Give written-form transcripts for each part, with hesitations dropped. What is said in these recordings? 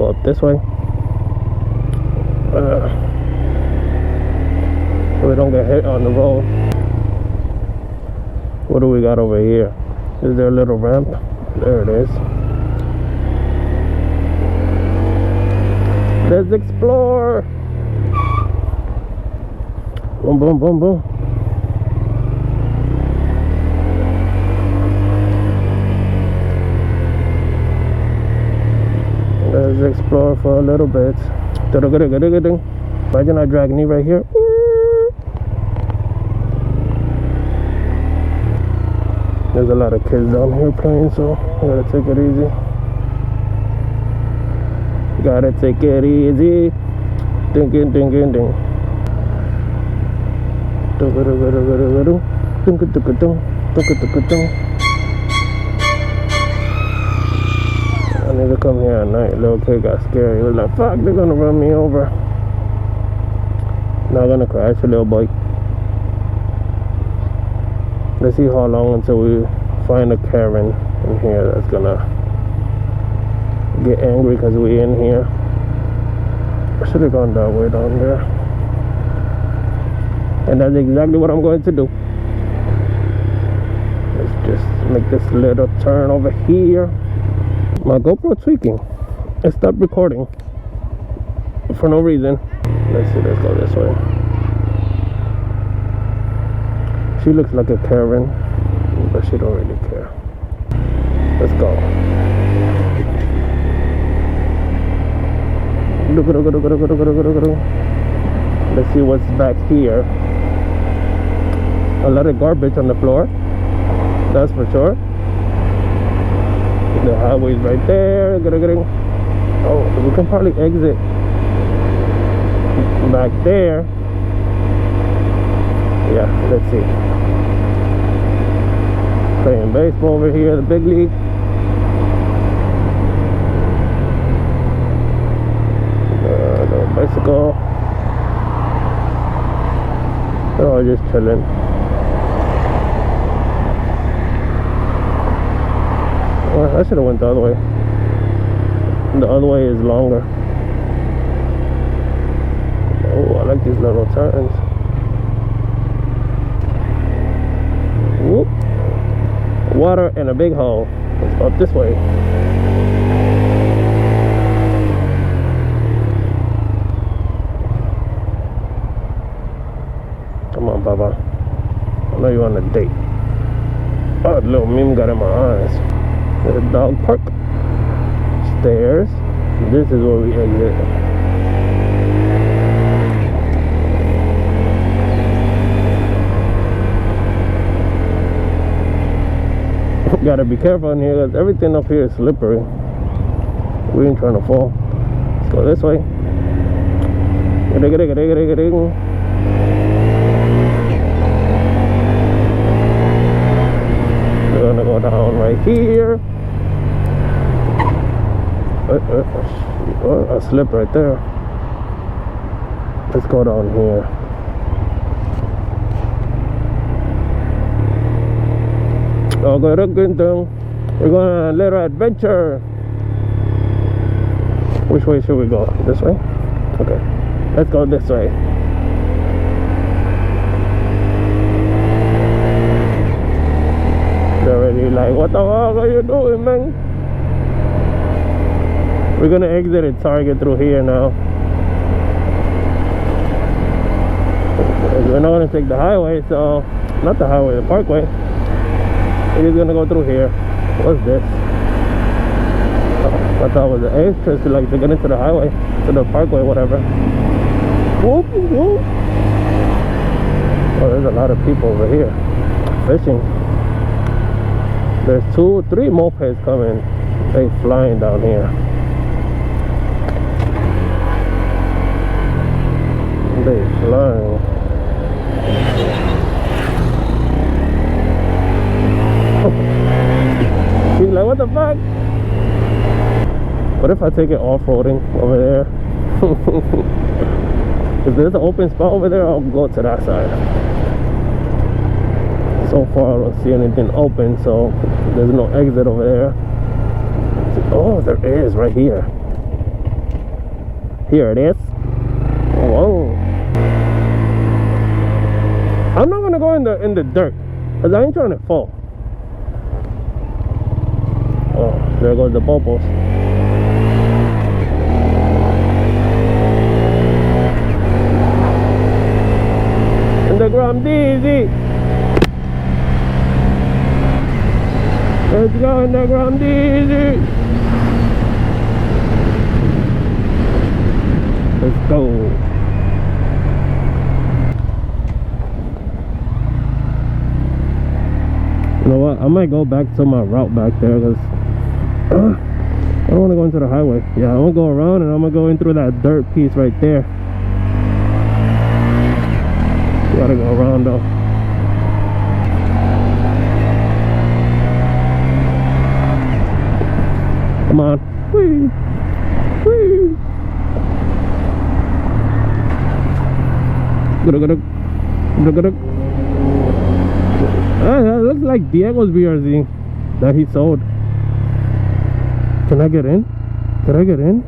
go up this way. So we don't get hit on the road. What do we got over here? Is there a little ramp? There it is. Let's explore. Boom, boom, boom, boom. Let's explore for a little bit. Imagine I drag knee right here. There's a lot of kids down here playing, so I gotta take it easy. Gotta take it easy. Ding, ding, ding, ding, ding. I need to come here at night. Little kid got scared. He was like, fuck, they're gonna run me over. Not gonna crash, a little boy. Let's see how long until we find a Karen in here that's gonna get angry because we in here. I should have gone that way down there. And that's exactly what I'm going to do. Let's just make this little turn over here. My GoPro tweaking. It stopped recording for no reason. Let's see, let's go this way. She looks like a Karen, but she don't really care. Let's go. Let's see what's back here. A lot of garbage on the floor, that's for sure. The highway's right there. Oh, we can probably exit back there. Yeah, let's see. Playing baseball over here, the big league. The bicycle. They're all just chilling. Oh, I should have went the other way. The other way is longer. Oh, I like these little turns. Whoop. Water and a big hole. Let's go up this way. Come on, Baba. I know you're on a date. Oh, the little meme got in my eyes. There's a dog park. Stairs. This is where we exit. Gotta be careful in here because everything up here is slippery. We ain't trying to fall. Let's go this way. We're gonna go down right here. I slipped right there. Let's go down here. Oh, we're going on a little adventure. Which way should we go? This way? Okay, let's go this way. They're already like, what the fuck are you doing, man? We're gonna exit at Target through here now. We're not gonna take the highway, so not the highway, the parkway. We're just gonna go through here. What's this? Oh, I thought it was an entrance to like to get into the highway, to the parkway, whatever. Whoop, whoop. Oh, there's a lot of people over here fishing. There's 2 or 3 mopeds coming. They flying down here. They flying. He's like, what the fuck? What if I take it off-roading over there? If there's an open spot over there, I'll go to that side. So far, I don't see anything open, so there's no exit over there. Oh, there is right here. Here it is. Whoa. I'm not gonna go in the dirt, cause I ain't trying to fall. Oh, there goes the popos. And the Grom DZ. Let's go in the Grom DZ. Let's go. You know what? I might go back to my route back there because I don't want to go into the highway. Yeah, I'm gonna go around and I'm gonna go in through that dirt piece right there. Gotta go around though. Come on. Whee! Whee! That looks like Diego's BRZ that he sold. Can I get in? Can I get in?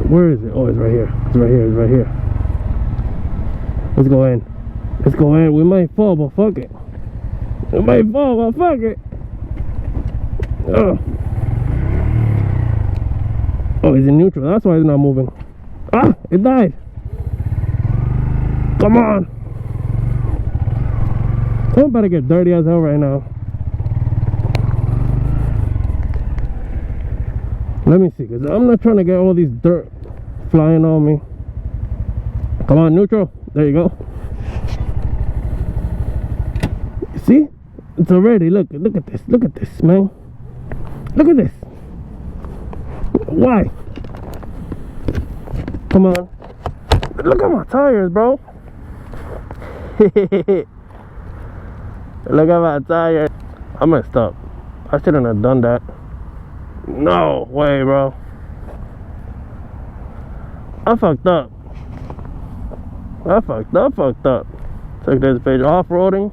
Where is it? Oh, it's right here. It's right here. It's right here. Let's go in. Let's go in. We might fall, but fuck it. We might fall, but fuck it. Oh, he's in neutral. That's why he's not moving. Ah, it died. Come on. I'm about to get dirty as hell right now. Let me see, because I'm not trying to get all these dirt flying on me. Come on, neutral. There you go. You see? It's already, look at this. Look at this, man. Look at this. Why? Come on. Look at my tires, bro. Look at my tires. I messed up. I shouldn't have done that. No way, bro. I fucked up. I fucked up. Check this page. Off-roading.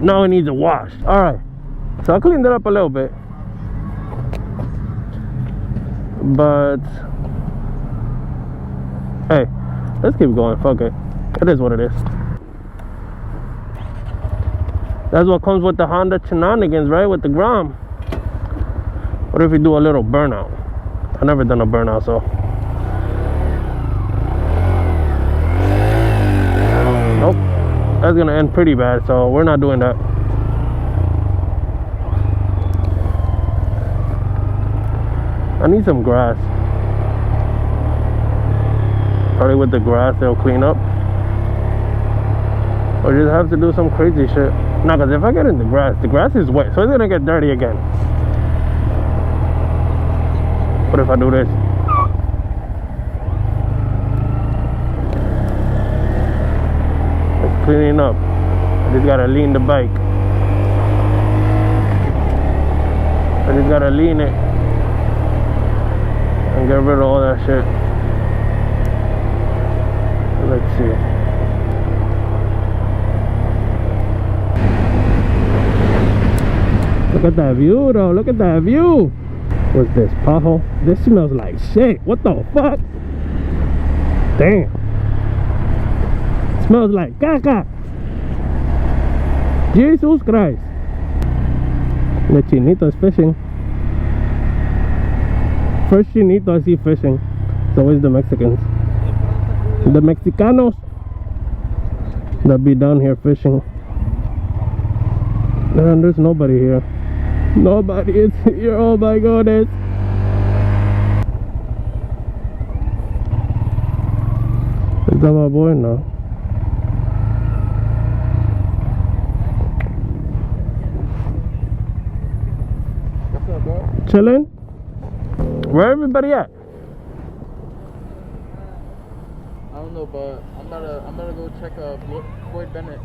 Now it needs a wash. Alright. So I cleaned it up a little bit. But hey, let's keep going. Fuck it. It is what it is. That's what comes with the Honda Shenanigans, right? With the Grom. What if we do a little burnout? I've never done a burnout, so. Nope. That's gonna end pretty bad, so we're not doing that. I need some grass. Probably with the grass they'll clean up. Or just have to do some crazy shit. Nah, cause if I get in the grass is wet, so it's gonna get dirty again. What if I do this? It's cleaning up. I just gotta lean the bike. I just gotta lean it and get rid of all that shit. Let's see. Look at that view though, look at that view. What's this, pothole? This smells like shit. What the fuck? Damn. Smells like caca. Jesus Christ. The chinito is fishing. First chinito I see fishing. It's always the Mexicans. The Mexicanos that be down here fishing. Man, there's nobody here. Nobody is here. Oh my goodness. Is that my boy? No. What's up, bro? Chilling? Where everybody at? I don't know, but I'm gonna go check Floyd Bennett.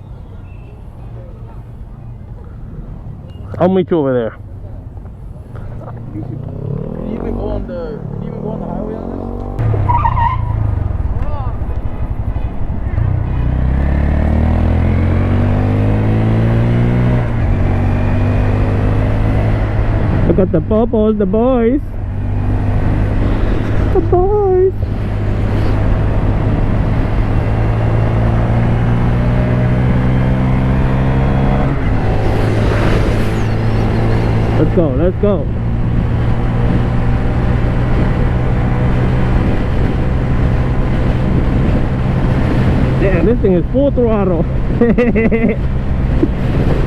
I'll meet you over there. Can you even go on the highway on this? Look at the popos, the boys. The boys. Let's go, let's go. Damn, this thing is full throttle.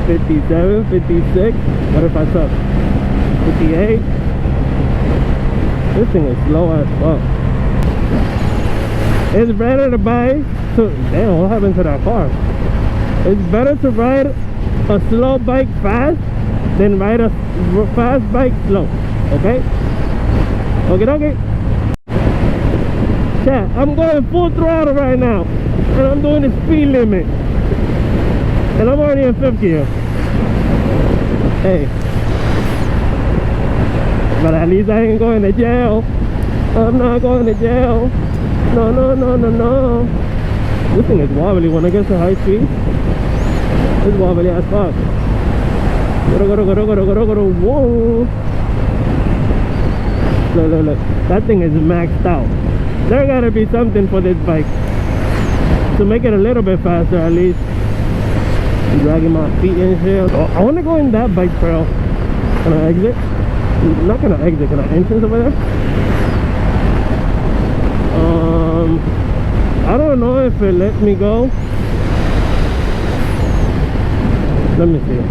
57, 56. What if I suck? 58. This thing is slow as fuck. It's better to buy to, damn, what happened to that car? It's better to ride a slow bike fast than ride a fast bike slow. Okay? Okay. Chat, I'm going full throttle right now. And I'm doing the speed limit. And I'm already in 5th gear. Hey. But at least I ain't going to jail. I'm not going to jail. No. This thing is wobbly when it gets to high speed. It's wobbly as fuck. Go. Whoa. Look. That thing is maxed out. There gotta be something for this bike to make it a little bit faster at least. I'm dragging my feet in here. Oh, I wanna go in that bike trail. Can I exit? I'm not gonna exit. Can I entrance over there? I don't know if it let me go. Let me see.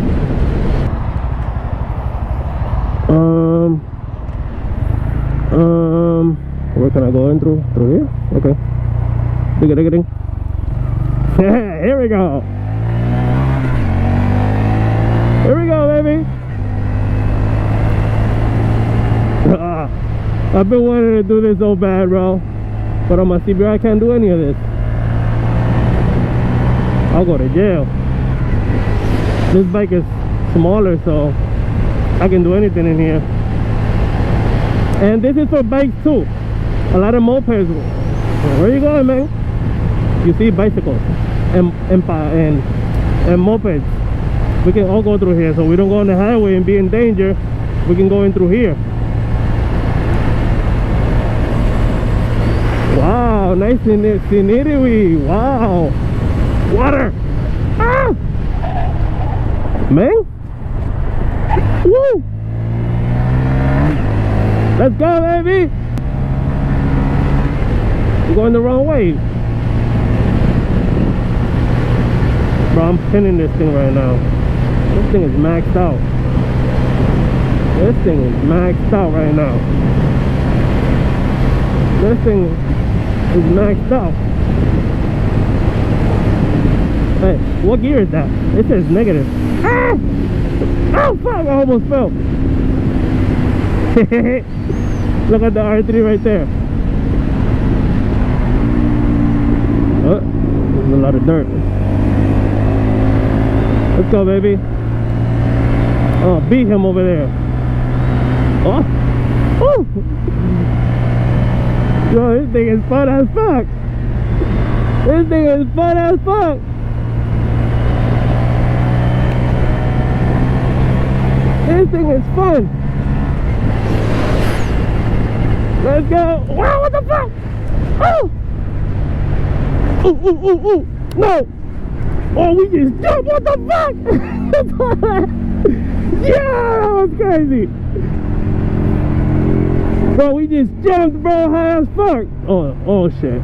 Where can I go in through? Through here? Okay. Dig. Here we go. Here we go, baby. I've been wanting to do this so bad, bro. But on my CBR, I can't do any of this. I'll go to jail. This bike is smaller, so I can do anything in here. And this is for bikes too. A lot of mopeds. Where you going, man? You see bicycles and mopeds. We can all go through here, so we don't go on the highway and be in danger. We can go in through here. Wow, nice scenery. Wow. Water. Ah! Man. Woo. Let's go, baby. I'm going the wrong way. Bro, I'm pinning this thing right now. This thing is maxed out. This thing is maxed out right now. This thing is maxed out. Hey, what gear is that? It says negative. Ah! Oh fuck, I almost fell. Look at the R3 right there. Oh, there's a lot of dirt. Let's go, baby. Oh, beat him over there. Oh, oh. Yo, this thing is fun as fuck. This thing is fun as fuck. This thing is fun. Let's go. Wow, what the fuck? Oh! Ooh. No! Oh, we just jumped. What the fuck? Yeah, that was crazy. Bro, we just jumped, bro, high as fuck. Oh shit.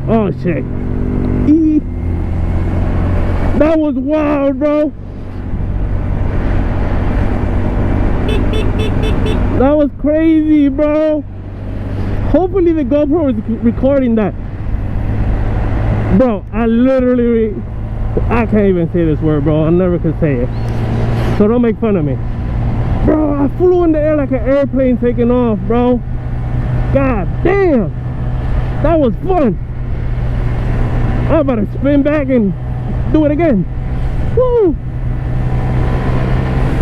That was wild, bro. That was crazy, bro. Hopefully the GoPro is recording that. Bro, I can't even say this word, bro. I never could say it. So don't make fun of me. Bro, I flew in the air like an airplane taking off, bro. God damn. That was fun. I'm about to spin back and do it again. Woo.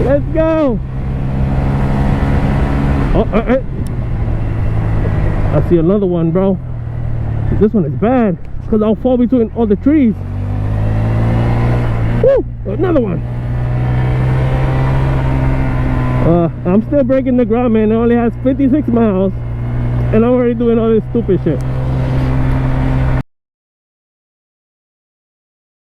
Let's go. Oh, I see another one, bro. This one is bad because I'll fall between all the trees. Woo! Another one. I'm still breaking the ground, man. It only has 56 miles. And I'm already doing all this stupid shit.